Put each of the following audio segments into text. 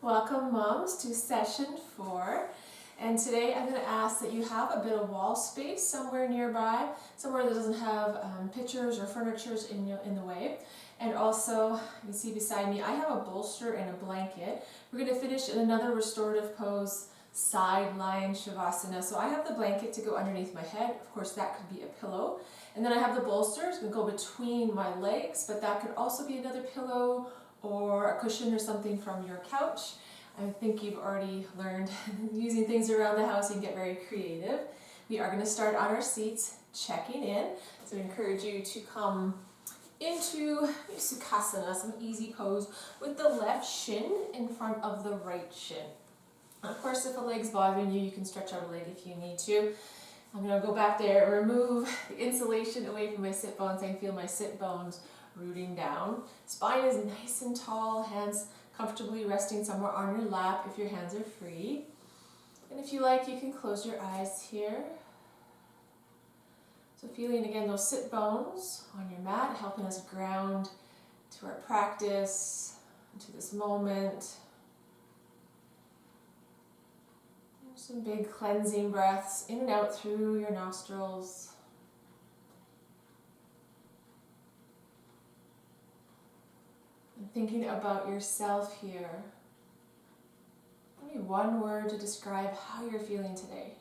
Welcome moms to session 4, and today I'm going to ask that you have a bit of wall space somewhere nearby, somewhere that doesn't have pictures or furniture in the way. And also, you can see beside me, I have a bolster and a blanket. We're going to finish in another restorative pose, side lying shavasana. So I have the blanket to go underneath my head. Of course, that could be a pillow. And then I have the bolster, it's going to go between my legs, but that could also be another pillow or a cushion or something from your couch. I think you've already learned using things around the house, you can get very creative. We are going to start on our seats, checking in. So I encourage you to come into Sukhasana, some easy pose with the left shin in front of the right shin. Of course, if a leg's bothering you, you can stretch out a leg if you need to. I'm going to go back there, remove the insulation away from my sit bones. I can feel my sit bones rooting down. Spine is nice and tall, hands comfortably resting somewhere on your lap if your hands are free. And if you like, you can close your eyes here. So feeling again those sit bones on your mat, helping us ground to our practice, to this moment. Some big cleansing breaths in and out through your nostrils. And thinking about yourself here. Maybe one word to describe how you're feeling today.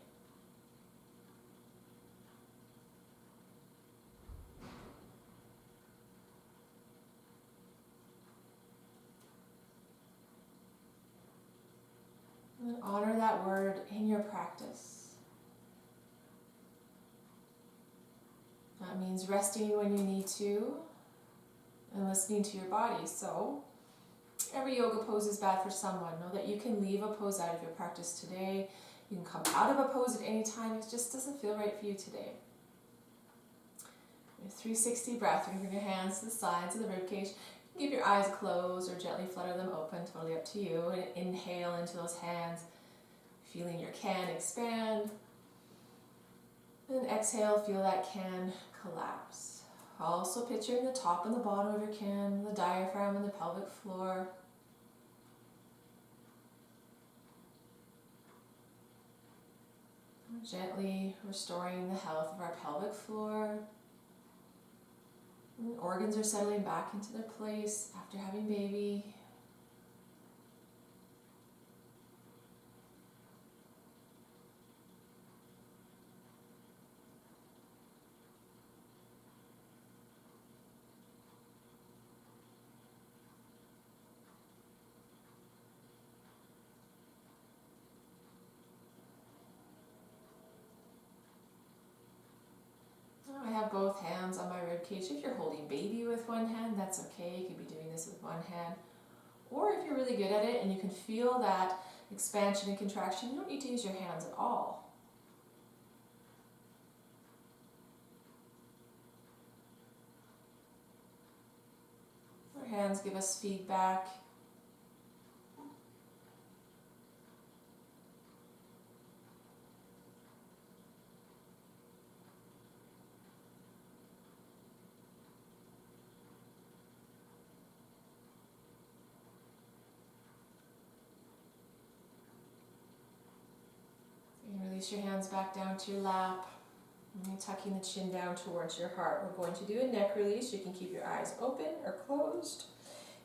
And honor that word in your practice. That means resting when you need to and listening to your body. So every yoga pose is bad for someone. Know that you can leave a pose out of your practice today. You can come out of a pose at any time. It just doesn't feel right for you today. 360 breath. Bring your hands to the sides of the ribcage. Keep your eyes closed or gently flutter them open, totally up to you. And inhale into those hands, feeling your can expand. And exhale, feel that can collapse. Also picturing the top and the bottom of your can, the diaphragm and the pelvic floor. Gently restoring the health of our pelvic floor. And organs are settling back into their place after having baby. I have both hands on my ribcage. If you're holding baby with one hand, that's okay. You could be doing this with one hand. Or if you're really good at it and you can feel that expansion and contraction, you don't need to use your hands at all. Our hands give us feedback. Release your hands back down to your lap. And tucking the chin down towards your heart. We're going to do a neck release. You can keep your eyes open or closed.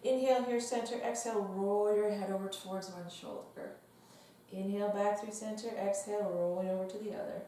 Inhale here, center. Exhale, roll your head over towards one shoulder. Inhale back through center. Exhale, rolling over to the other.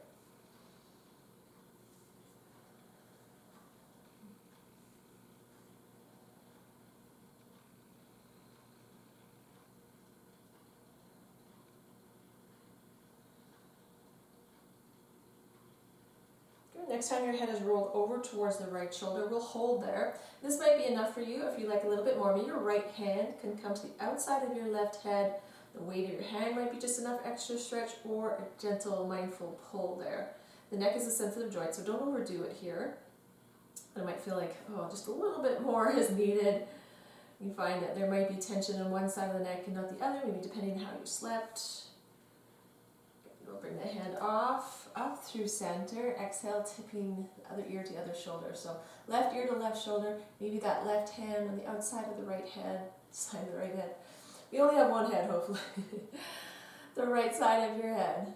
Next time your head is rolled over towards the right shoulder, we'll hold there. This might be enough for you if you like a little bit more. Maybe your right hand can come to the outside of your left head. The weight of your hand might be just enough extra stretch or a gentle mindful pull there. The neck is a sensitive joint, so don't overdo it here. It might feel like, oh, just a little bit more is needed. You find that there might be tension on one side of the neck and not the other, maybe depending on how you slept. We'll bring the hand off, up through center. Exhale, tipping the other ear to the other shoulder. So left ear to left shoulder, maybe that left hand on the outside of the right head, side of the right head. You only have one head, hopefully. The right side of your head.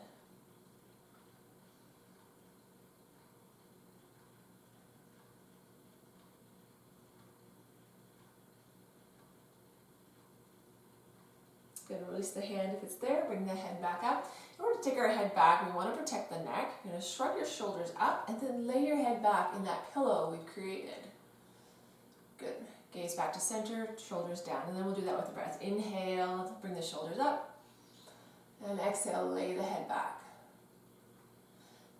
Good, release the hand if it's there, bring the head back up. In order to take our head back, we want to protect the neck. You're going to shrug your shoulders up and then lay your head back in that pillow we've created. Good. Gaze back to center, shoulders down, and then we'll do that with the breath. Inhale, bring the shoulders up, and exhale, lay the head back.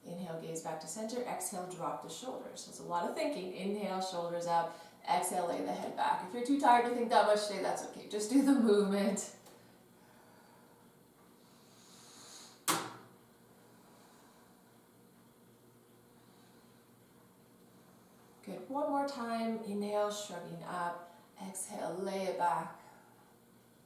Inhale, gaze back to center, exhale, drop the shoulders. So it's a lot of thinking. Inhale, shoulders up, exhale, lay the head back. If you're too tired to think that much today, that's okay. Just do the movement. Good, one more time. Inhale, shrugging up, exhale, lay it back.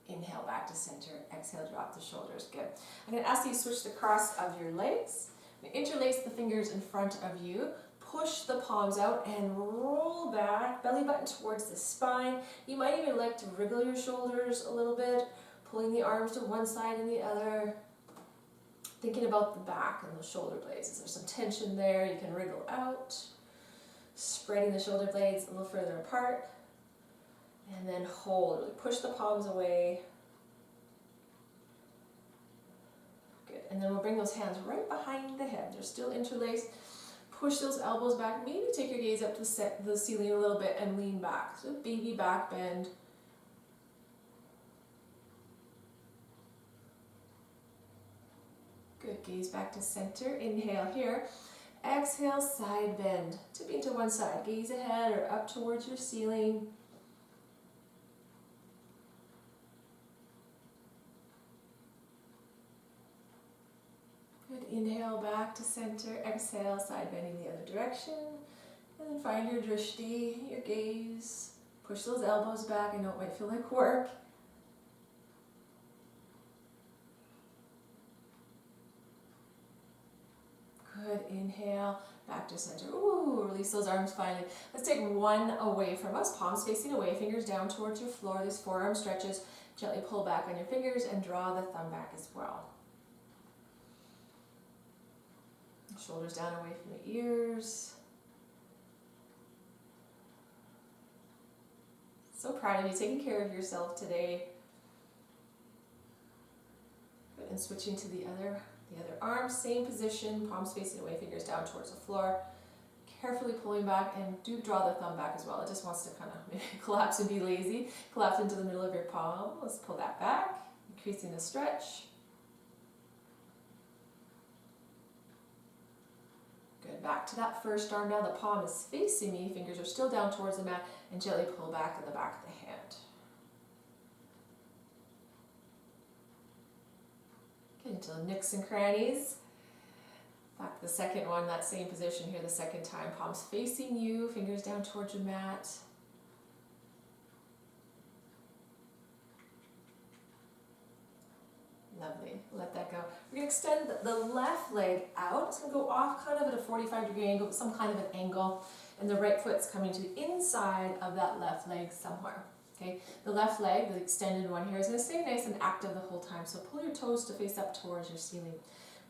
Inhale, back to center, exhale, drop the shoulders. Good. I'm going to ask you to switch the cross of your legs. Interlace the fingers in front of you. Push the palms out and roll back, belly button towards the spine. You might even like to wriggle your shoulders a little bit, pulling the arms to one side and the other. Thinking about the back and the shoulder blades. Is there some tension there? You can wriggle out. Spreading the shoulder blades a little further apart. And then hold. Really push the palms away. Good. And then we'll bring those hands right behind the head. They're still interlaced. Push those elbows back. Maybe take your gaze up to the ceiling a little bit and lean back. So baby back bend. Good. Gaze back to center. Inhale here. Exhale, side bend. Tipping to one side. Gaze ahead or up towards your ceiling. Good. Inhale back to center. Exhale, side bending the other direction. And then find your drishti, your gaze. Push those elbows back. I know it might feel like work. Good, inhale, back to center. Ooh, release those arms finally. Let's take one away from us, palms facing away, fingers down towards your floor, these forearm stretches. Gently pull back on your fingers and draw the thumb back as well. Shoulders down away from the ears. So proud of you, taking care of yourself today. Good, and switching to the other arm, same position, palms facing away, fingers down towards the floor. Carefully pulling back, and do draw the thumb back as well. It just wants to kind of maybe collapse and be lazy. Collapse into the middle of your palm. Let's pull that back, increasing the stretch. Good, back to that first arm now. The palm is facing me, fingers are still down towards the mat, and gently pull back in the back of the hand. Into the nooks and crannies. Back to the second one, that same position here the second time. Palms facing you, fingers down towards your mat. Lovely, let that go. We're going to extend the left leg out. It's going to go off kind of at a 45-degree angle, but some kind of an angle. And the right foot's coming to the inside of that left leg somewhere. Okay, the left leg, the extended one here, is going to stay nice and active the whole time. So pull your toes to face up towards your ceiling.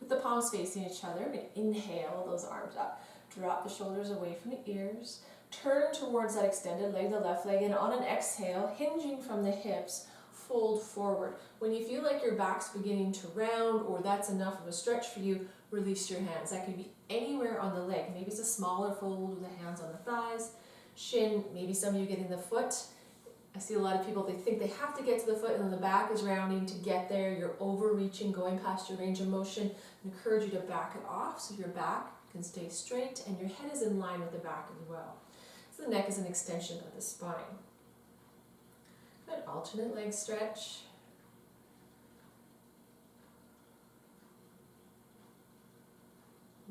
With the palms facing each other, we're going to inhale those arms up. Drop the shoulders away from the ears. Turn towards that extended leg, the left leg, and on an exhale, hinging from the hips, fold forward. When you feel like your back's beginning to round or that's enough of a stretch for you, release your hands. That could be anywhere on the leg. Maybe it's a smaller fold with the hands on the thighs, shin, maybe some of you getting the foot. I see a lot of people, they think they have to get to the foot and then the back is rounding to get there. You're overreaching, going past your range of motion. I encourage you to back it off so your back can stay straight and your head is in line with the back as well. So the neck is an extension of the spine. Good, alternate leg stretch.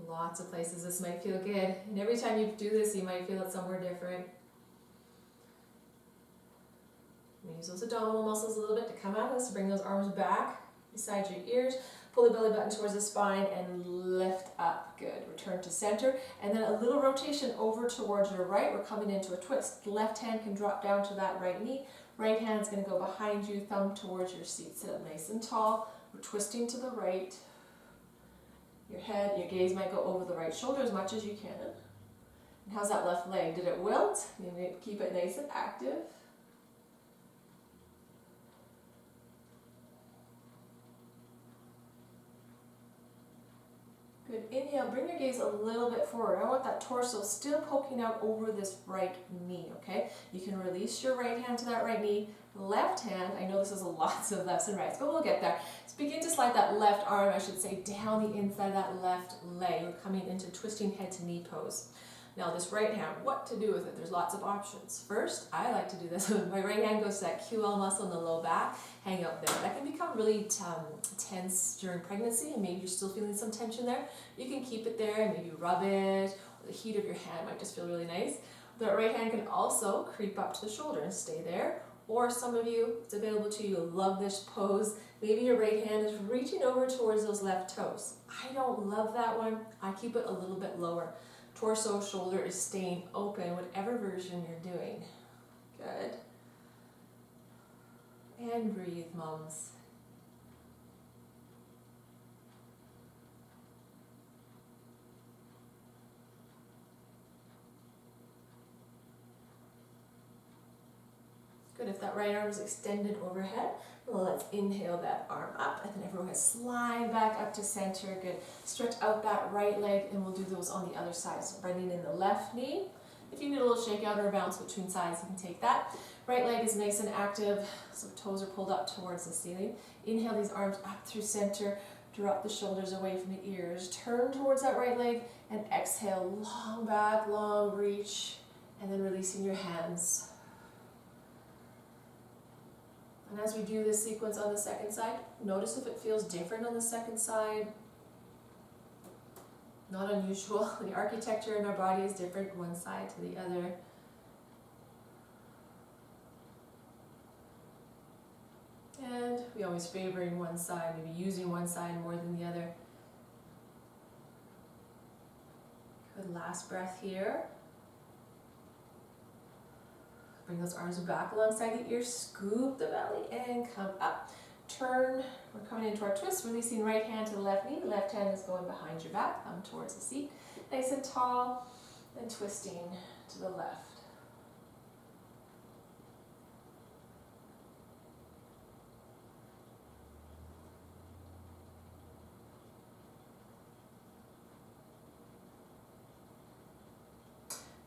Lots of places this might feel good. And every time you do this, you might feel it somewhere different. Use those abdominal muscles a little bit to come at us, bring those arms back beside your ears, pull the belly button towards the spine and lift up. Good, return to center, and then a little rotation over towards your right. We're coming into a twist. The left hand can drop down to that right knee, Right hand's going to go behind you, thumb towards your seat. Sit up nice and tall. We're twisting to the right. Your head, your gaze might go over the right shoulder as much as you can. And how's that left leg? Did it wilt? You need to keep it nice and active. Good. Inhale, bring your gaze a little bit forward. I want that torso still poking out over this right knee, okay? You can release your right hand to that right knee. Left hand, I know this is lots of lefts and rights, but we'll get there. So begin to slide that left arm, I should say, down the inside of that left leg. We're coming into twisting head to knee pose. Now this right hand, what to do with it? There's lots of options. First, I like to do this. My right hand goes to that QL muscle in the low back, hang out there. That can become really tense during pregnancy, and maybe you're still feeling some tension there. You can keep it there, maybe rub it, or the heat of your hand might just feel really nice. The right hand can also creep up to the shoulder and stay there. Or some of you, it's available to you, love this pose. Maybe your right hand is reaching over towards those left toes. I don't love that one. I keep it a little bit lower. Torso, shoulder is staying open, whatever version you're doing. Good. And breathe, moms. Good, if that right arm is extended overhead, let's inhale that arm up, and then everyone can slide back up to center. Good. Stretch out that right leg, and we'll do those on the other side. So bringing in the left knee. If you need a little shakeout or a bounce between sides, you can take that. Right leg is nice and active, so toes are pulled up towards the ceiling. Inhale these arms up through center. Drop the shoulders away from the ears. Turn towards that right leg, and exhale. Long back, long reach, and then releasing your hands. And as we do this sequence on the second side, notice if it feels different on the second side. Not unusual. The architecture in our body is different one side to the other. And we always favoring one side, maybe using one side more than the other. Good, last breath here. Bring those arms back alongside the ears, scoop the belly, and come up. Turn, we're coming into our twist, releasing right hand to the left knee. The left hand is going behind your back, thumb towards the seat. Nice and tall, and twisting to the left.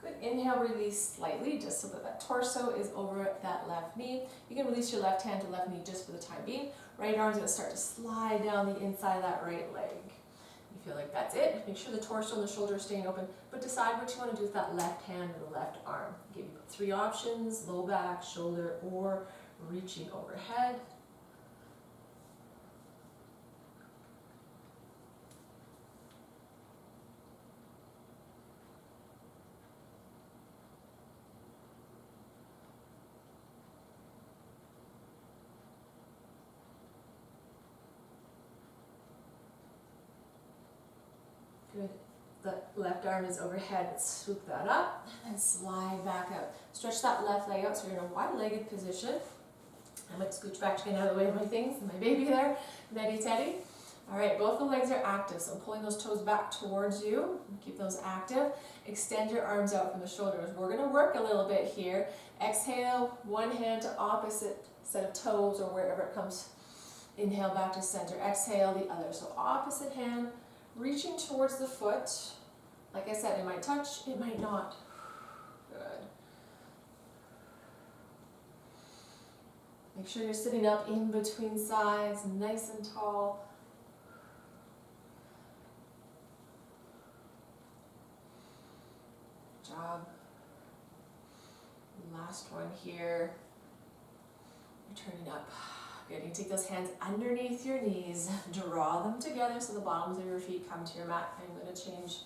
Good, inhale, release slightly, just so that that torso is over that left knee. You can release your left hand to left knee just for the time being. Right arm's gonna start to slide down the inside of that right leg. You feel like that's it. Make sure the torso and the shoulder are staying open, but decide what you want to do with that left hand or the left arm. I'll give you 3 options: low back, shoulder, or reaching overhead. Good. The left arm is overhead. Let's swoop that up and then slide back out. Stretch that left leg out so you're in a wide-legged position. I might scooch back to get out of the way of my things and my baby there. Netty Teddy. All right, both the legs are active, so I'm pulling those toes back towards you. Keep those active. Extend your arms out from the shoulders. We're going to work a little bit here. Exhale, one hand to opposite set of toes or wherever it comes. Inhale back to center. Exhale the other. So opposite hand, reaching towards the foot. Like I said, it might touch, it might not. Good. Make sure you're sitting up in between sides, nice and tall. Good job. Last one here. You're turning up. Good. You can take those hands underneath your knees, draw them together so the bottoms of your feet come to your mat. I'm going to change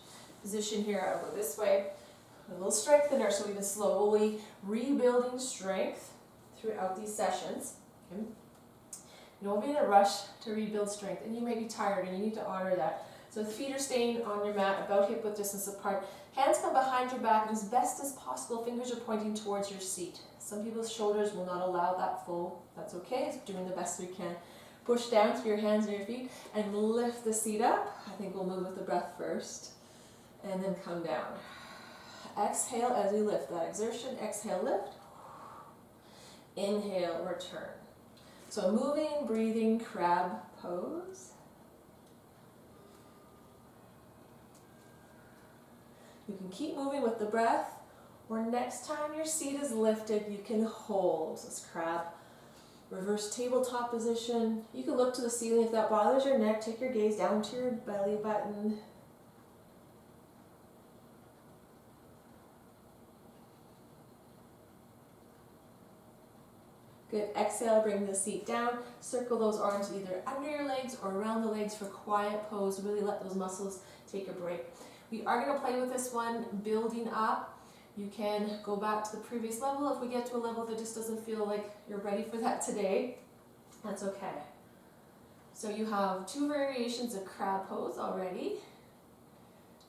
position here. I'll go this way. A little strength in there, so we've been slowly rebuilding strength throughout these sessions. Okay? You don't be in a rush to rebuild strength, and you may be tired, and you need to honor that. So the feet are staying on your mat, about hip width distance apart. Hands come behind your back, and as best as possible, fingers are pointing towards your seat. Some people's shoulders will not allow that full. That's okay, it's doing the best we can. Push down through your hands and your feet and lift the seat up. I think we'll move with the breath first and then come down. Exhale as we lift that exertion. Exhale, lift. Inhale, return. So moving, breathing, crab pose. You can keep moving with the breath, or next time your seat is lifted, you can hold this crab. Reverse tabletop position. You can look to the ceiling if that bothers your neck. Take your gaze down to your belly button. Good. Exhale, bring the seat down. Circle those arms either under your legs or around the legs for quiet pose. Really let those muscles take a break. We are going to play with this one, building up. You can go back to the previous level if we get to a level that just doesn't feel like you're ready for that today. That's okay. So you have 2 variations of crab pose already.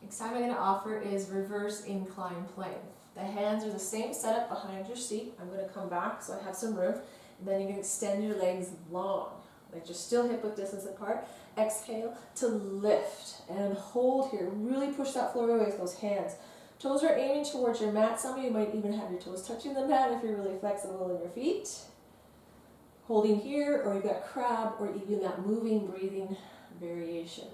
Next time I'm going to offer is reverse incline plane. The hands are the same setup behind your seat. I'm going to come back so I have some room. And then you can extend your legs long, like you're still hip width distance apart. Exhale to lift and hold here. Really push that floor away with those hands. Toes are aiming towards your mat. Some of you might even have your toes touching the mat if you're really flexible in your feet. Holding here, or you've got crab, or even that moving, breathing variation.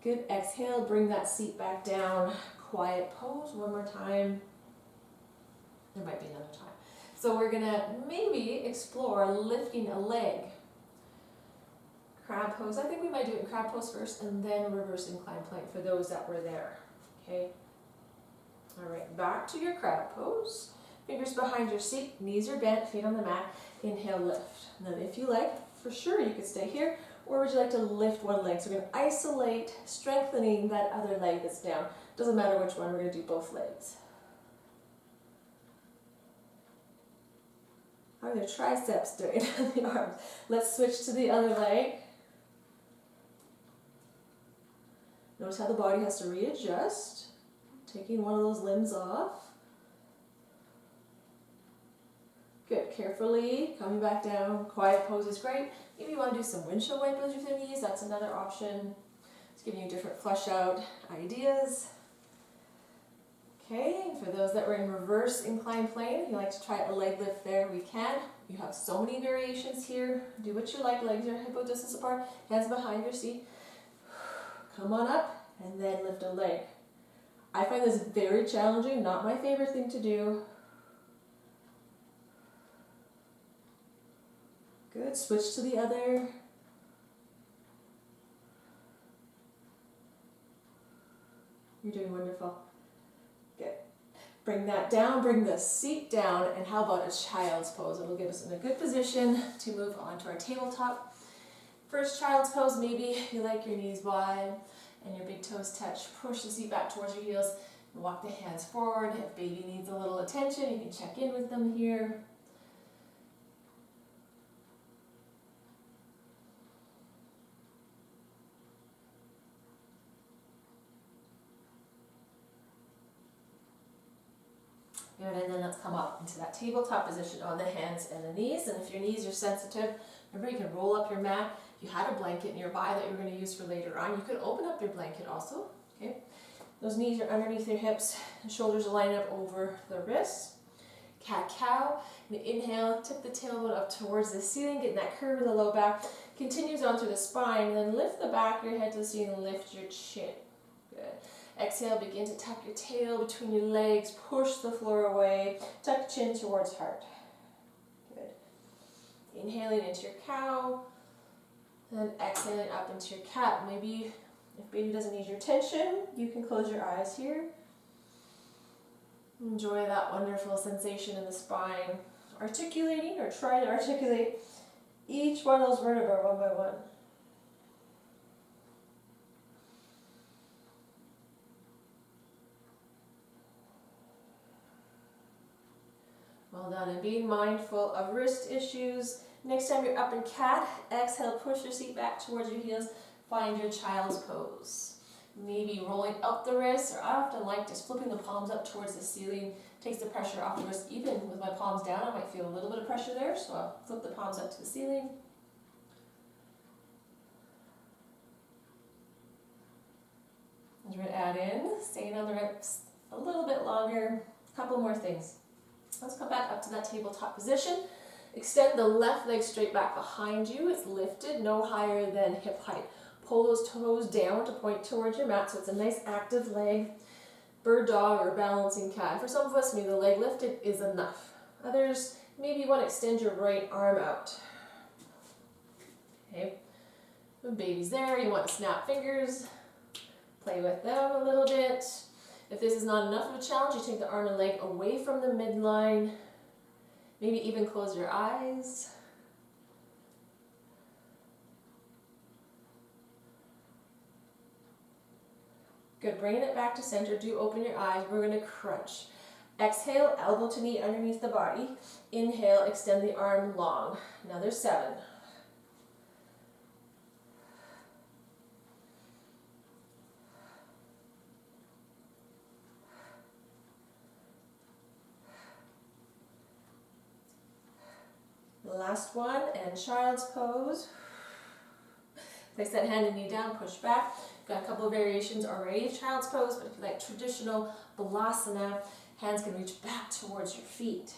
Good. Exhale, bring that seat back down. Quiet pose. One more time. There might be another time. So we're going to maybe explore lifting a leg. Crab pose. I think we might do it in crab pose first and then reverse incline plane for those that were there. Okay. All right. Back to your crab pose. Fingers behind your seat. Knees are bent. Feet on the mat. Inhale, lift. And then if you like, for sure you could stay here. Or would you like to lift one leg? So we're going to isolate, strengthening that other leg that's down. Doesn't matter which one. We're going to do both legs. How are your triceps doing on the arms? Let's switch to the other leg. Notice how the body has to readjust. Taking one of those limbs off. Good. Carefully coming back down. Quiet pose is great. If you want to do some windshield wipers with your knees, that's another option. It's giving you different flush out ideas. Okay, and for those that were in reverse incline plane, if you like to try a leg lift there, we can. You have so many variations here. Do what you like. Legs are hip distance apart. Hands behind your seat. Come on up and then lift a leg. I find this very challenging. Not my favorite thing to do. Good. Switch to the other. You're doing wonderful. Good. Bring that down, bring the seat down, and how about a child's pose? It'll get us in a good position to move on to our tabletop. First child's pose, maybe you like your knees wide and your big toes touch. Push the seat back towards your heels and walk the hands forward. If baby needs a little attention, you can check in with them here. Good, and then let's come up into that tabletop position on the hands and the knees. And if your knees are sensitive, remember you can roll up your mat. If you had a blanket nearby that you're going to use for later on, you could open up your blanket also. Okay, those knees are underneath your hips, and shoulders line up over the wrists. Cat-cow. Inhale, tip the tailbone up towards the ceiling, getting that curve in the low back. Continues on through the spine, and then lift the back of your head to the ceiling and lift your chin. Good. Exhale, begin to tuck your tail between your legs, push the floor away, tuck chin towards heart. Good. Inhaling into your cow, and then exhaling up into your cat. Maybe if baby doesn't need your attention, you can close your eyes here. Enjoy that wonderful sensation in the spine. Articulating, or try to articulate each one of those vertebrae one by one. Well done, and being mindful of wrist issues. Next time you're up in cat, exhale, push your seat back towards your heels, Find your child's pose. Maybe rolling up the wrists, or I often like just flipping the palms up towards the ceiling. Takes the pressure off the wrist. Even with my palms down, I might feel a little bit of pressure there, so I'll flip the palms up to the ceiling. And we're going to add in, staying on the reps a little bit longer. A couple more things. Let's come back up to that tabletop position. Extend the left leg straight back behind you. It's lifted, no higher than hip height. Pull those toes down to point towards your mat, so it's a nice active leg. Bird dog or balancing cat. For some of us, maybe the leg lifted is enough. Others, maybe you want to extend your right arm out. Okay. When baby's there, you want to snap fingers. Play with them a little bit. If this is not enough of a challenge, you take the arm and leg away from the midline. Maybe even close your eyes. Good, bringing it back to center. Do open your eyes. We're going to crunch. Exhale, elbow to knee underneath the body. Inhale, extend the arm long. Another 7. Last one, and child's pose. Place that hand and knee down, push back. Got a couple of variations already of child's pose, but if you like traditional balasana, hands can reach back towards your feet.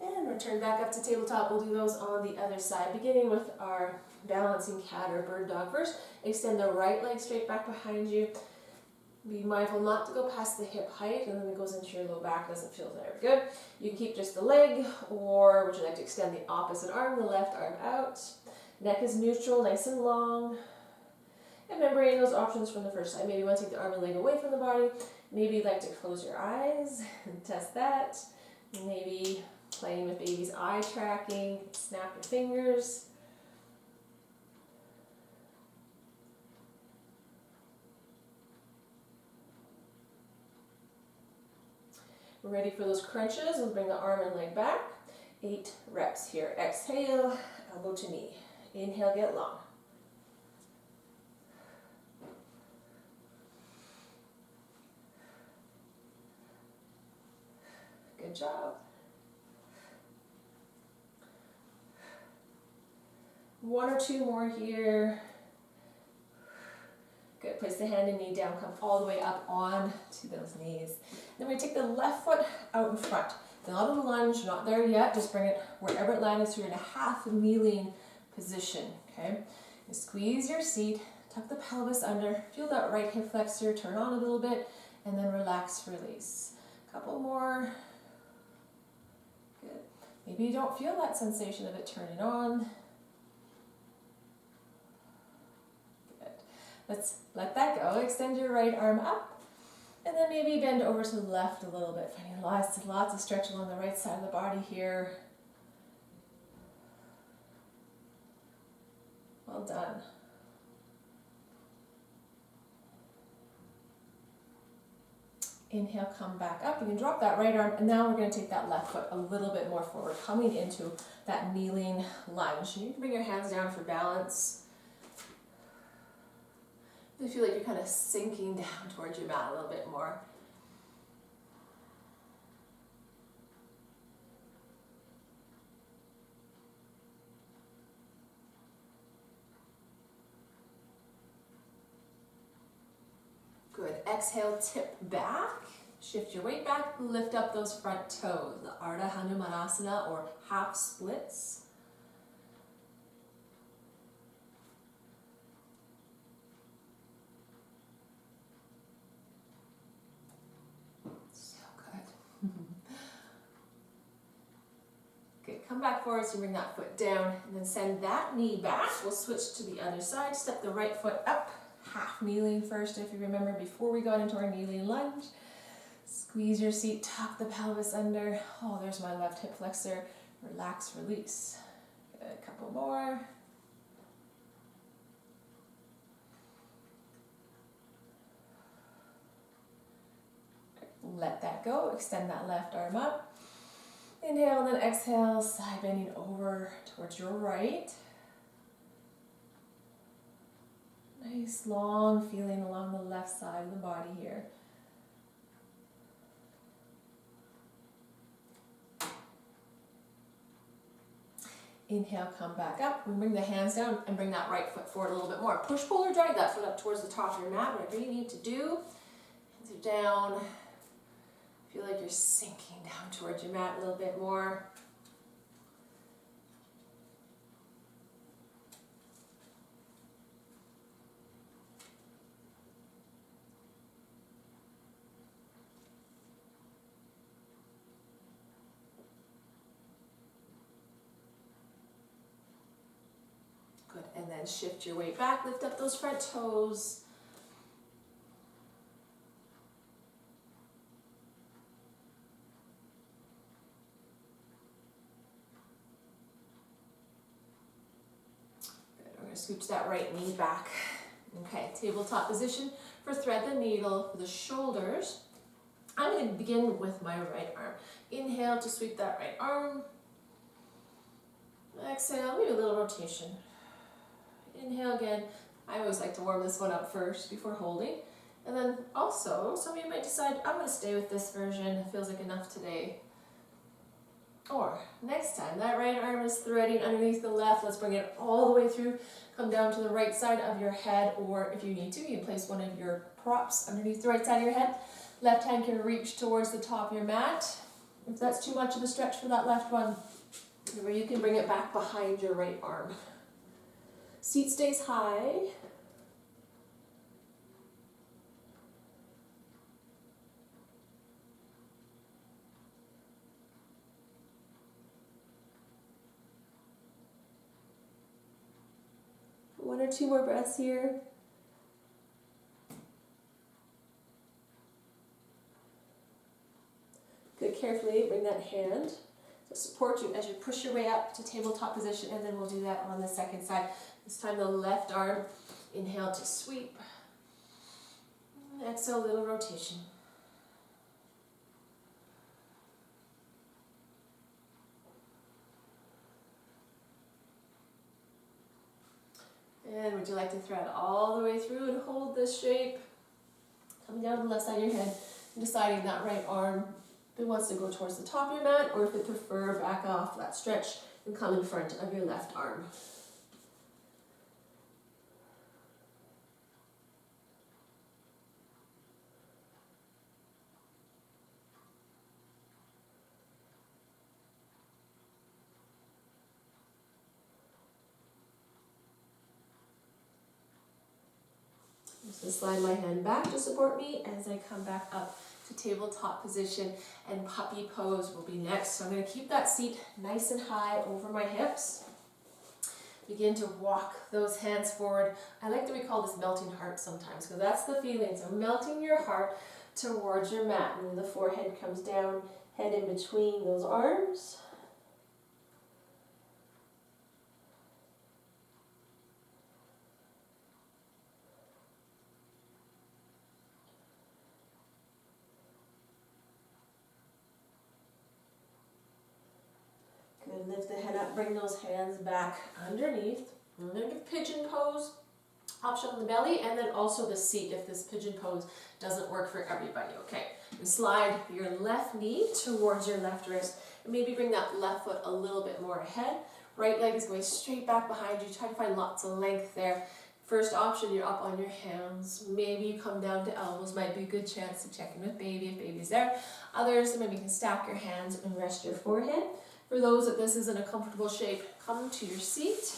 And return back up to tabletop. We'll do those on the other side, beginning with our balancing cat or bird dog first. Extend the right leg straight back behind you. Be mindful not to go past the hip height, and then it goes into your low back. Doesn't feel very good. You can keep just the leg, or would you like to extend the opposite arm, the left arm out. Neck is neutral, nice and long. And remembering those options from the first side. Maybe you want to take the arm and leg away from the body. Maybe you'd like to close your eyes and test that. Maybe playing with baby's eye tracking, snap your fingers. We're ready for those crunches. We'll bring the arm and leg back. 8 reps here. Exhale, elbow to knee. Inhale, get long. Good job. One or two more here. Good. Place the hand and knee down. Come all the way up on to those knees. Then we take the left foot out in front. Not a lunge, not there yet. Just bring it wherever it lands. So you're in a half kneeling position. Okay. You squeeze your seat. Tuck the pelvis under. Feel that right hip flexor turn on a little bit, and then relax, release. Couple more. Good. Maybe you don't feel that sensation of it turning on. Let's let that go. Extend your right arm up, and then maybe bend over to the left a little bit. Finding lots of stretch along the right side of the body here. Well done. Inhale, come back up. You can drop that right arm, and now we're going to take that left foot a little bit more forward, coming into that kneeling lunge. You can bring your hands down for balance. You feel like you're kind of sinking down towards your mat a little bit more. Good. Exhale, tip back. Shift your weight back. Lift up those front toes. The Ardha Hanumanasana, or half splits. Good. Come back forward, so you bring that foot down, and then send that knee back. We'll switch to the other side. Step the right foot up. Half kneeling first, if you remember, before we got into our kneeling lunge. Squeeze your seat, tuck the pelvis under. Oh, there's my left hip flexor. Relax, release. Good, couple more. let go, extend that left arm up. Inhale and then exhale, side bending over towards your right. Nice long feeling along the left side of the body here. Inhale, come back up. We bring the hands down and bring that right foot forward a little bit more. Push, pull, or drag that foot up towards the top of your mat, whatever you need to do. Hands are down. Feel like you're sinking down towards your mat a little bit more. Good, and then shift your weight back, lift up those front toes. Good, we're going to scooch that right knee back. Okay, tabletop position for thread the needle for the shoulders. I'm going to begin with my right arm. Inhale to sweep that right arm. Exhale, maybe a little rotation. Inhale again. I always like to warm this one up first before holding. And then also, some of you might decide, I'm going to stay with this version. It feels like enough today. Or next time, that right arm is threading underneath the left. Let's bring it all the way through. Come down to the right side of your head, or if you need to, you can place one of your props underneath the right side of your head. Left hand can reach towards the top of your mat. If that's too much of a stretch for that left one, where you can bring it back behind your right arm. Seat stays high. One or two more breaths here. Good, carefully bring that hand to support you as you push your way up to tabletop position, and then we'll do that on the second side. This time the left arm, inhale to sweep. Exhale, little rotation. And would you like to thread all the way through and hold this shape? Coming down to the left side of your head and deciding that right arm, if it wants to go towards the top of your mat, or if it prefer back off that stretch and come in front of your left arm. Just slide my hand back to support me as I come back up to tabletop position, and puppy pose will be next. So I'm going to keep that seat nice and high over my hips. Begin to walk those hands forward. I like to recall this melting heart sometimes, because that's the feeling. So melting your heart towards your mat, and the forehead comes down, head in between those arms. Good, lift the head up, bring those hands back underneath. We're going to do pigeon pose, option on the belly, and then also the seat if this pigeon pose doesn't work for everybody, okay? And slide your left knee towards your left wrist, and maybe bring that left foot a little bit more ahead. Right leg is going straight back behind you. Try to find lots of length there. First option, you're up on your hands. Maybe you come down to elbows. Might be a good chance to check in with baby if baby's there. Others, maybe you can stack your hands and rest your forehead. For those that this isn't a comfortable shape, come to your seat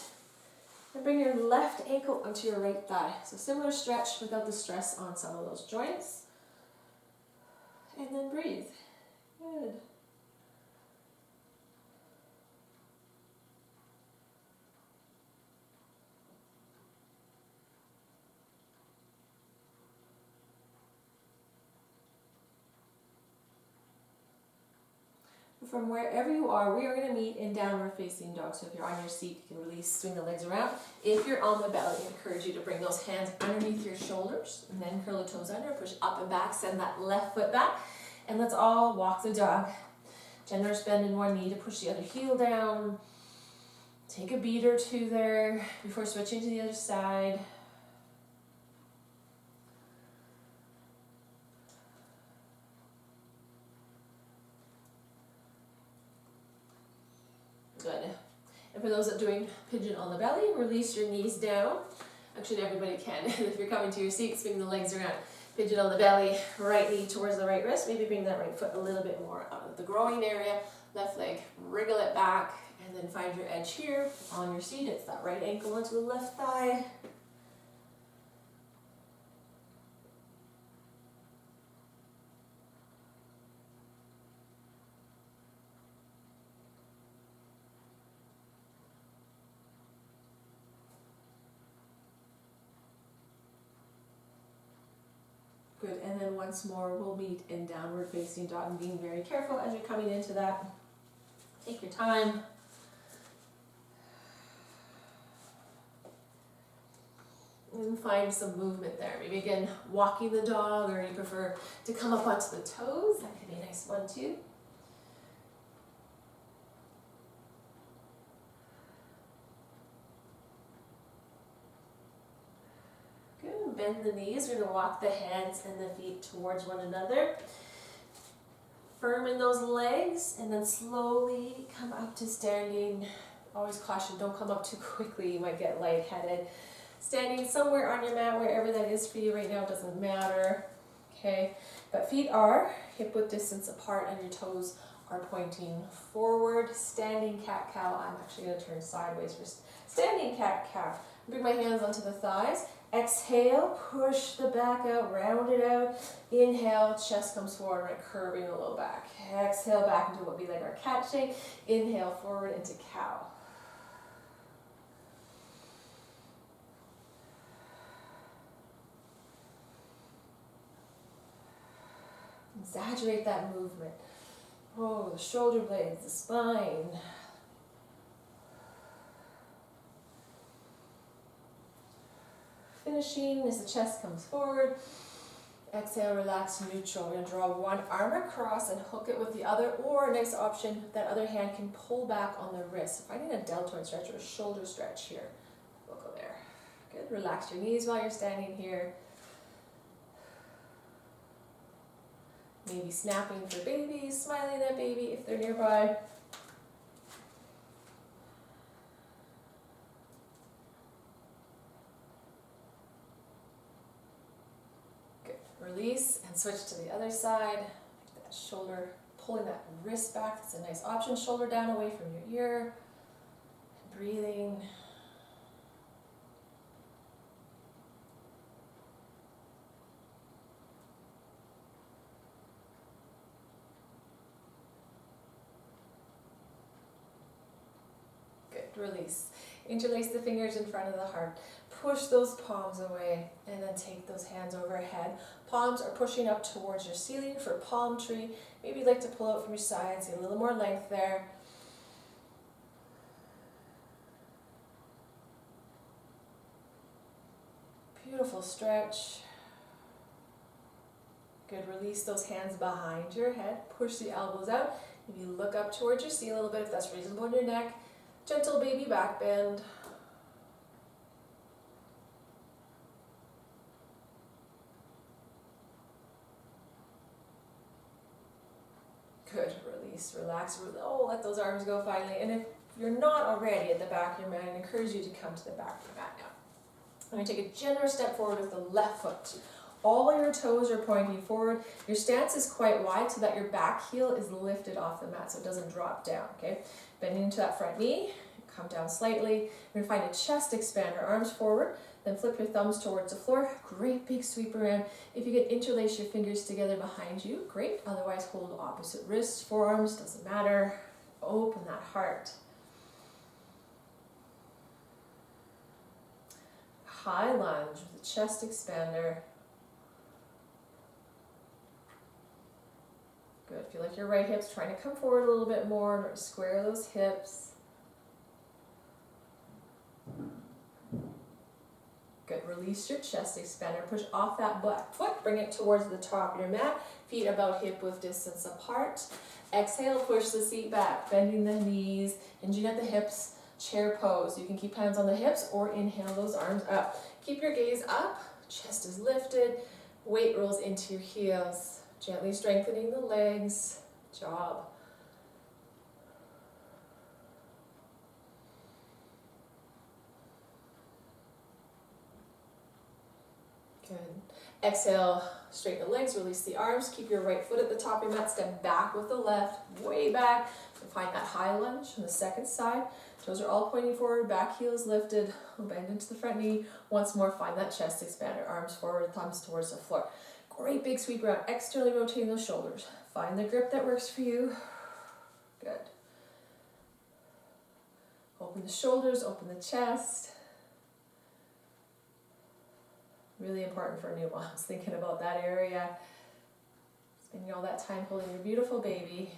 and bring your left ankle onto your right thigh. So similar stretch without the stress on some of those joints. And then breathe. Good. From wherever you are, we are going to meet in downward facing dog. So if you're on your seat, you can release, swing the legs around. If you're on the belly, I encourage you to bring those hands underneath your shoulders and then curl the toes under, push up and back, send that left foot back. And let's all walk the dog. Generous bend in one knee to push the other heel down. Take a beat or two there before switching to the other side. Good. And for those that are doing pigeon on the belly, release your knees down. Actually, everybody can. If you're coming to your seat, swing the legs around. Pigeon on the belly, right knee towards the right wrist. Maybe bring that right foot a little bit more out of the groin area. Left leg, wriggle it back, and then find your edge here on your seat. It's that right ankle onto the left thigh. Good, and then once more we'll meet in downward facing dog, and being very careful as you're coming into that. Take your time. And find some movement there. Maybe again, walking the dog, or you prefer to come up onto the toes. That could be a nice one too. Good, bend the knees. We're gonna walk the hands and the feet towards one another. Firm in those legs, and then slowly come up to standing. Always caution, don't come up too quickly, you might get lightheaded. Standing somewhere on your mat, wherever that is for you right now, doesn't matter. Okay, but feet are hip width distance apart and your toes are pointing forward. Standing cat-cow. I'm actually going to turn sideways for standing cat-cow. Bring my hands onto the thighs. Exhale, push the back out, round it out. Inhale, chest comes forward, right, curving the low back. Exhale, back into what would be like our cat shape. Inhale, forward into cow. Exaggerate that movement. Oh, the shoulder blades, the spine. Finishing as the chest comes forward. Exhale, relax, neutral. We're going to draw one arm across and hook it with the other, or a nice option, that other hand can pull back on the wrist. Finding a deltoid stretch or a shoulder stretch here. We'll go there. Good. Relax your knees while you're standing here. Maybe snapping for baby, smiling at baby if they're nearby. Good. Release and switch to the other side. That shoulder, pulling that wrist back. That's a nice option. Shoulder down away from your ear. Breathing. Release. Interlace the fingers in front of the heart. Push those palms away and then take those hands overhead. Palms are pushing up towards your ceiling for palm tree. Maybe you'd like to pull out from your sides, get a little more length there. Beautiful stretch. Good. Release those hands behind your head. Push the elbows out. Maybe look up towards your ceiling a little bit if that's reasonable in your neck. Gentle baby back bend. Good. Release, relax. Oh, let those arms go finally. And if you're not already at the back of your mat, I encourage you to come to the back of your mat now. I'm going to take a generous step forward with the left foot. All your toes are pointing forward. Your stance is quite wide so that your back heel is lifted off the mat so it doesn't drop down, okay? Bending into that front knee. Come down slightly. You're going to find a chest expander, arms forward, then flip your thumbs towards the floor. Great big sweep around. If you could interlace your fingers together behind you, great. Otherwise, hold opposite wrists, forearms, doesn't matter. Open that heart. High lunge with the chest expander. Good. Feel like your right hip's trying to come forward a little bit more. Square those hips. Good. release your chest expander, push off that back foot, bring it towards the top of your mat, feet about hip width distance apart. Exhale, push the seat back, bending the knees, hinging at the hips, chair pose. You can keep hands on the hips or inhale those arms up. Keep your gaze up, chest is lifted, weight rolls into your heels, gently strengthening the legs. Job. Good. Exhale, straighten the legs, release the arms, keep your right foot at the top of your mat, step back with the left, way back, and find that high lunge on the second side. Toes are all pointing forward, back heel is lifted, bend into the front knee. Once more, find that chest expander, arms forward, thumbs towards the floor. Great big sweep around, externally rotating those shoulders. Find the grip that works for you. Good. Open the shoulders, open the chest. Really important for new moms, thinking about that area. Spending all that time holding your beautiful baby.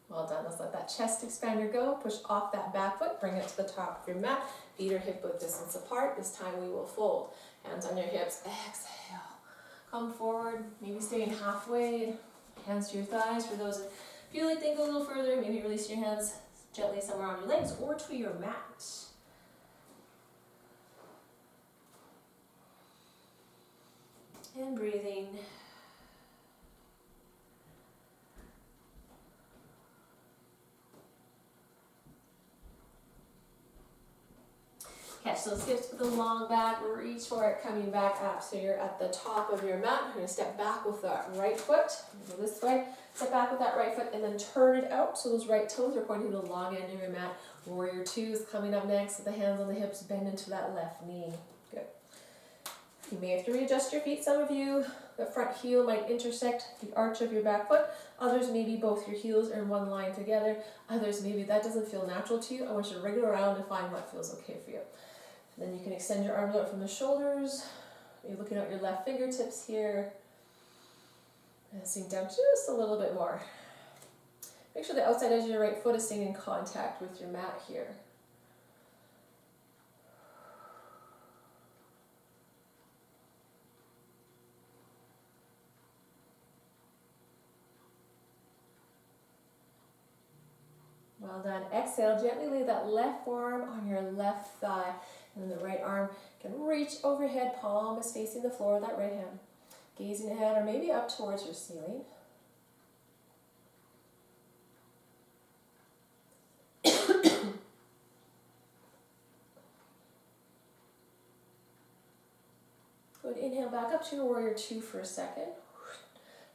Well done. Let's let that chest expander go. Push off that back foot, bring it to the top of your mat. Feet are hip width distance apart. This time we will fold. Hands on your hips. Exhale. Come forward, maybe staying halfway. Hands to your thighs. For those that feel like they go a little further, maybe release your hands gently somewhere on your legs or to your mat. And breathing. Catch those hips with the long back, reach for it, coming back up. So you're at the top of your mat. You're going to step back with that right foot. Go this way. Step back with that right foot and then turn it out. So those right toes are pointing to the long end of your mat. Warrior two is coming up next with the hands on the hips, bend into that left knee. Good. You may have to readjust your feet. Some of you, the front heel might intersect the arch of your back foot. Others, maybe both your heels are in one line together. Others, maybe that doesn't feel natural to you. I want you to wriggle around and find what feels okay for you. Then you can extend your arms out from the shoulders. You're looking at your left fingertips here. And sink down just a little bit more. Make sure the outside edge of your right foot is staying in contact with your mat here. Well done. Exhale, gently lay that left forearm on your left thigh. And then the right arm can reach overhead, palm is facing the floor with that right hand. Gazing ahead or maybe up towards your ceiling. Good. Inhale back up to your warrior two for a second.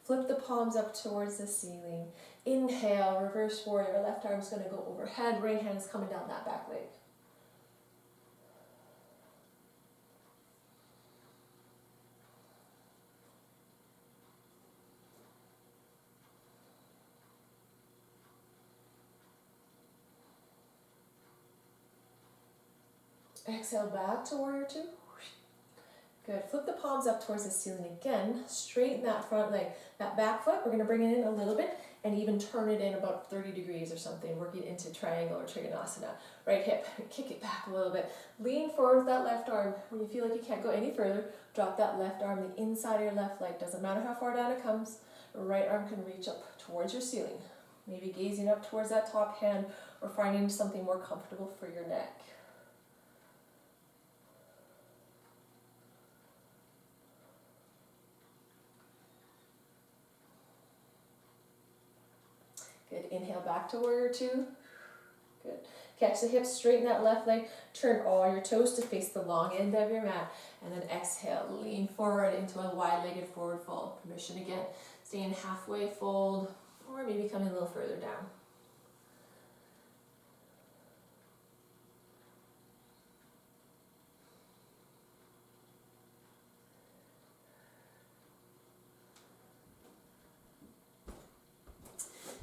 Flip the palms up towards the ceiling. Inhale, reverse warrior. Left arm is going to go overhead. Right hand is coming down that back leg. Exhale back to warrior two. Good. Flip the palms up towards the ceiling again. Straighten that front leg. That back foot, we're going to bring it in a little bit and even turn it in about 30 degrees or something, working into triangle or trikonasana. Right hip, kick it back a little bit. Lean forward with that left arm. When you feel like you can't go any further, drop that left arm the inside of your left leg. Doesn't matter how far down it comes. Right arm can reach up towards your ceiling. Maybe gazing up towards that top hand or finding something more comfortable for your neck. Good. Inhale back to warrior two. Good. Catch the hips, straighten that left leg, turn all your toes to face the long end of your mat, and then exhale, lean forward into a wide-legged forward fold. Permission again, staying halfway fold, or maybe coming a little further down.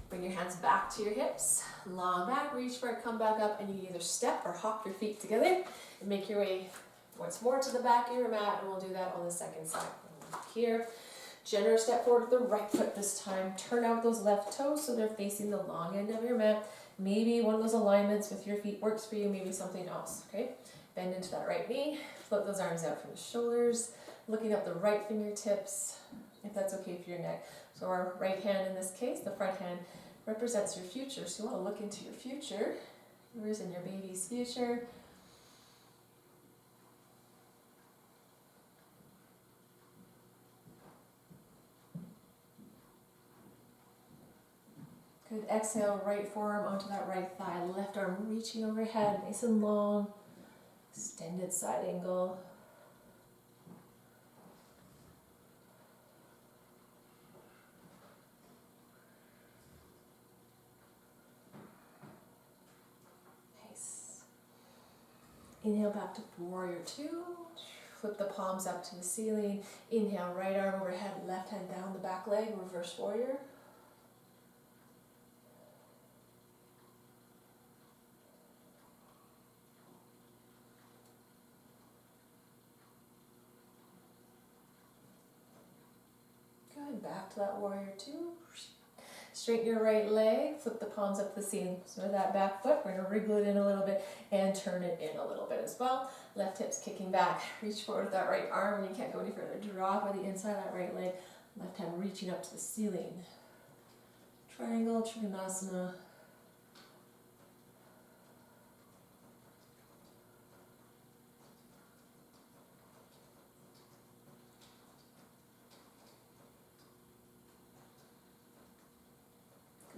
Bring your hands back to your hips, long back, reach for it, come back up, and you either step or hop your feet together and make your way once more to the back of your mat, and we'll do that on the second side. Here, Generous step forward with the right foot this time. Turn out those left toes so they're facing the long end of your mat. Maybe one of those alignments with your feet works for you, maybe something else, okay? Bend into that right knee, float those arms out from the shoulders, looking up the right fingertips, if that's okay for your neck. So our right hand in this case, the front hand, represents your future. So you want to look into your future, yours and your baby's future. Good, exhale, right forearm onto that right thigh, left arm reaching overhead, nice and long, extended side angle. Nice. Inhale back to warrior two, flip the palms up to the ceiling, inhale, right arm overhead, left hand down the back leg, reverse warrior. Good, back to that warrior two. Straighten your right leg, flip the palms up the ceiling. So that back foot, we're gonna wriggle it in a little bit and turn it in a little bit as well. Left hip's kicking back. Reach forward with that right arm when you can't go any further. Draw by the inside of that right leg. Left hand reaching up to the ceiling. Triangle, Trikonasana.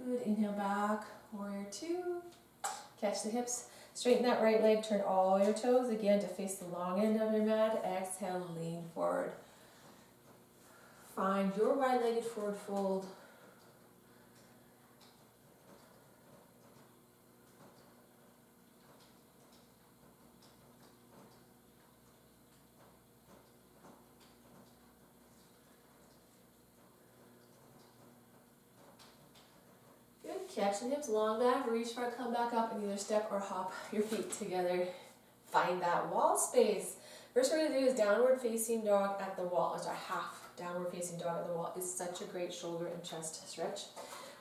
Good, inhale back, warrior two. Catch the hips, straighten that right leg, turn all your toes again to face the long end of your mat. Exhale, lean forward. Find your wide-legged forward fold. Catch the hips, long back, reach for it, come back up, and either step or hop your feet together. Find that wall space. First we're going to do is downward facing dog at the wall. It's our half downward facing dog at the wall. It's such a great shoulder and chest stretch.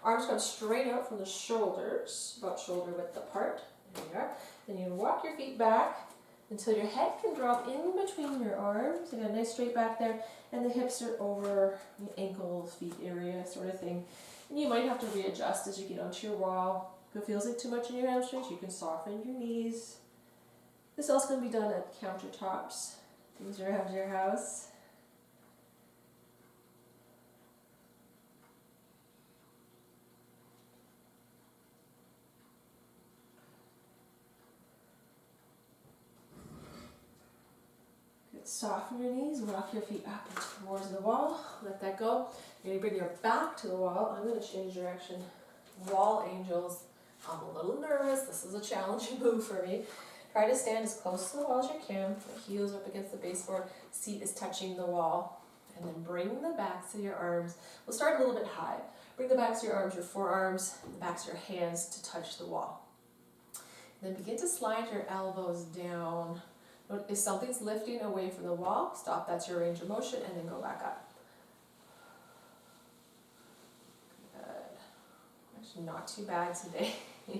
Arms come straight out from the shoulders, about shoulder width apart. There you are. Then you walk your feet back until your head can drop in between your arms. You got a nice straight back there, and the hips are over the ankles, feet area sort of thing. And you might have to readjust as you get onto your wall. If it feels like too much in your hamstrings, you can soften your knees. This is also going to be done at countertops. Things are out of your house. Good. Soften your knees, walk your feet up and towards the wall. Let that go. You're going to bring your back to the wall. I'm going to change direction. Wall angels. I'm a little nervous. This is a challenging move for me. Try to stand as close to the wall as you can. The heels up against the baseboard. Seat is touching the wall. And then bring the backs of your arms. We'll start a little bit high. Bring the backs of your arms, your forearms, the backs of your hands to touch the wall. And then begin to slide your elbows down. If something's lifting away from the wall, stop. That's your range of motion, and then go back up. Not too bad today. A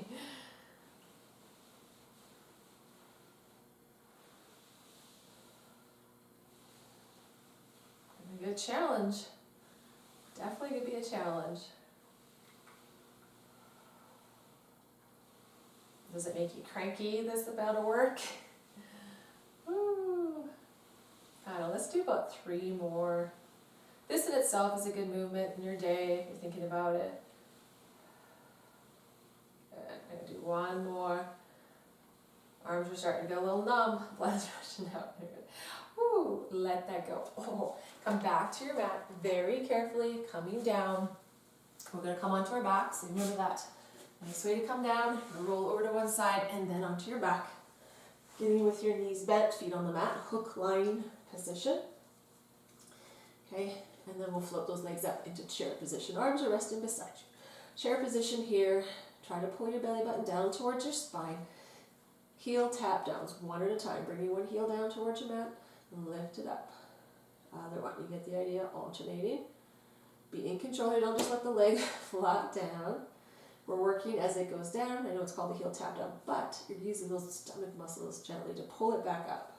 good challenge. Definitely could be a challenge. Does it make you cranky, this about to work? Woo. Let's do about 3 more. This in itself is a good movement in your day if you're thinking about it. I'm going to do 1 more. Arms are starting to get a little numb. Blood's rushing out. Woo, let that go. Oh, come back to your mat very carefully, coming down. We're going to come onto our backs. Remember that. Nice way to come down, roll over to one side, and then onto your back. Getting with your knees bent, feet on the mat, hook line position. Okay, and then we'll float those legs up into chair position. Arms are resting beside you. Chair position here. Try to pull your belly button down towards your spine. Heel tap downs, one at a time. Bringing one heel down towards your mat and lift it up. Other one, you get the idea, alternating. Be in control here, don't just let the leg flop down. We're working as it goes down. I know it's called the heel tap down, but you're using those stomach muscles gently to pull it back up.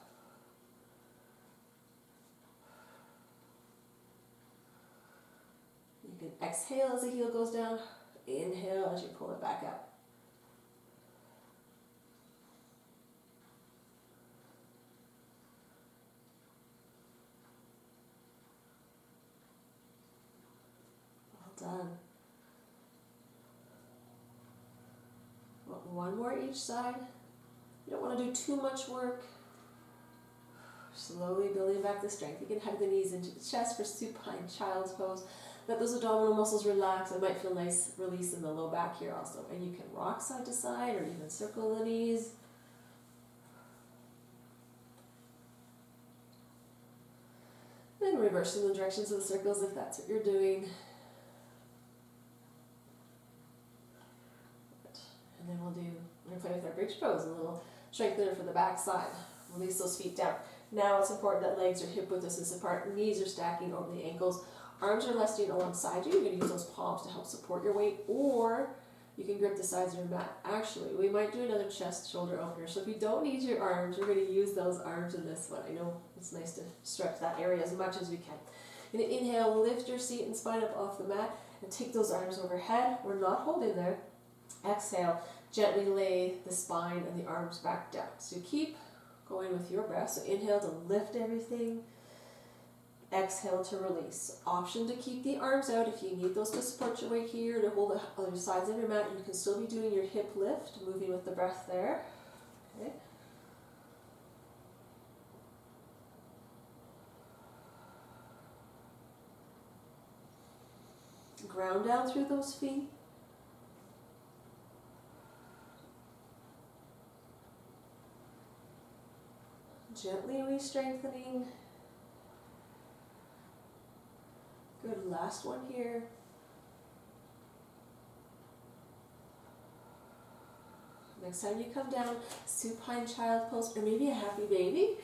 You can exhale as the heel goes down, inhale as you pull it back up. Well done. One more each side. You don't want to do too much work. Slowly building back the strength. You can hug the knees into the chest for supine child's pose. Let those abdominal muscles relax. It might feel nice release in the low back here also. And you can rock side to side or even circle the knees. Then reversing the directions of the circles if that's what you're doing. And then we're going to play with our bridge pose, a little strengthener for the back side. Release those feet down. Now it's important that legs are hip width distance apart, knees are stacking over the ankles, arms are resting alongside you. You're going to use those palms to help support your weight, or you can grip the sides of your mat. Actually, we might do another chest shoulder opener. So if you don't need your arms, we're going to use those arms in this one. I know it's nice to stretch that area as much as we can. You're going to inhale, lift your seat and spine up off the mat, and take those arms overhead. We're not holding there. Exhale, gently lay the spine and the arms back down. So keep going with your breath. So inhale to lift everything. Exhale to release. Option to keep the arms out if you need those to support your weight here, to hold the other sides of your mat. You can still be doing your hip lift, moving with the breath there. Okay. Ground down through those feet. Gently re-strengthening. Good, last one here. Next time you come down, supine child pose, or maybe a happy baby.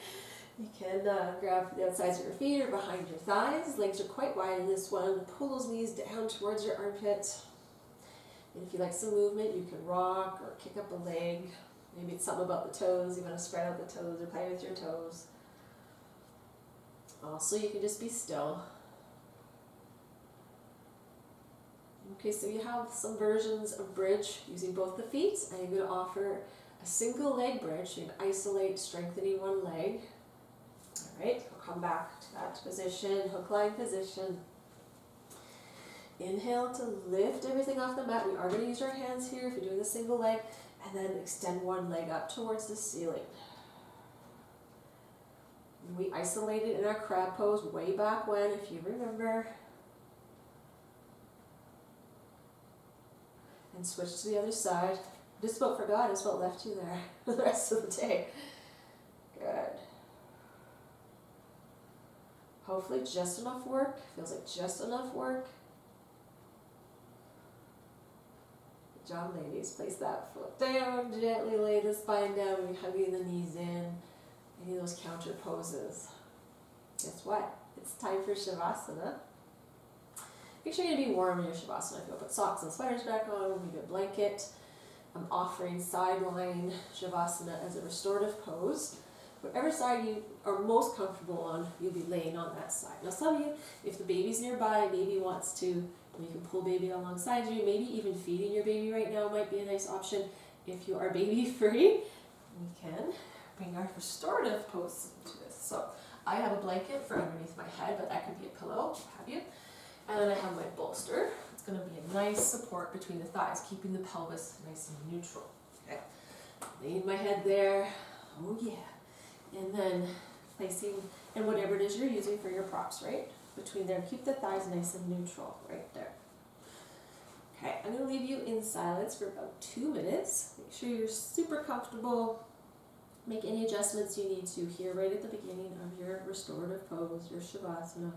You can grab the outsides of your feet or behind your thighs. Legs are quite wide in this one. Pull those knees down towards your armpits. And if you like some movement, you can rock or kick up a leg. Maybe it's something about the toes. You want to spread out the toes or play with your toes. Also, you can just be still. Okay, so you have some versions of bridge using both the feet. I'm going to offer a single leg bridge. So you can isolate, strengthening one leg. All right, we'll come back to that position, hook line position. Inhale to lift everything off the mat. We are going to use our hands here if you're doing the single leg. And then extend one leg up towards the ceiling. We isolated in our crab pose way back when, if you remember. And switch to the other side. Just about forgot, just about left you there for the rest of the day. Good. Hopefully just enough work. Feels like just enough work. Good job, ladies. Place that foot down, gently lay the spine down, you're hugging the knees in. Any of those counter poses. Guess what? It's time for Shavasana. Make sure you be warm in your Shavasana. If you put socks and sweaters back on, maybe a blanket. I'm offering sideline Shavasana as a restorative pose. Whatever side you are most comfortable on, you'll be laying on that side. Now some of you, if the baby's nearby, baby wants to, you can pull baby alongside you, maybe even feeding your baby right now might be a nice option. If you are baby free, we can bring our restorative pose into this. So I have a blanket for underneath my head, but that could be a pillow, what have you. And then I have my bolster. It's going to be a nice support between the thighs, keeping the pelvis nice and neutral. Okay, laying my head there. Oh yeah. And then placing, and whatever it is you're using for your props, right? Between there, keep the thighs nice and neutral, right there. Okay, I'm going to leave you in silence for about 2 minutes. Make sure you're super comfortable. Make any adjustments you need to here right at the beginning of your restorative pose, your Shavasana.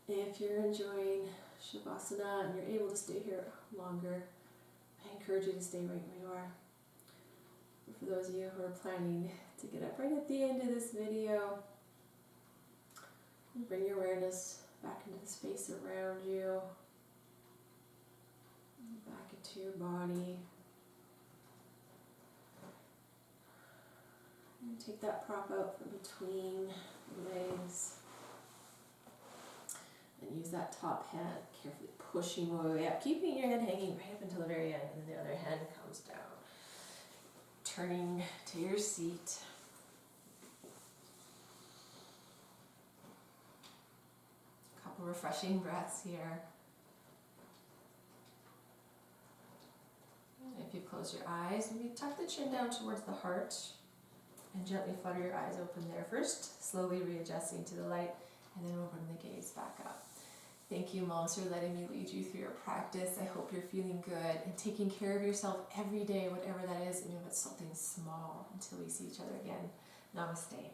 If you're enjoying Shavasana and you're able to stay here longer, I encourage you to stay right where you are. For those of you who are planning to get up right at the end of this video, bring your awareness back into the space around you, back into your body. And take that prop out from between the legs. And use that top hand, carefully pushing all the way up, keeping your head hanging right up until the very end, and then the other hand comes down. Turning to your seat. A couple refreshing breaths here. And if you close your eyes, maybe tuck the chin down towards the heart and gently flutter your eyes open there first, slowly readjusting to the light, and then we'll bring the gaze back up. Thank you, moms, for letting me lead you through your practice. I hope you're feeling good and taking care of yourself every day, whatever that is, even if it's something small, until we see each other again. Namaste.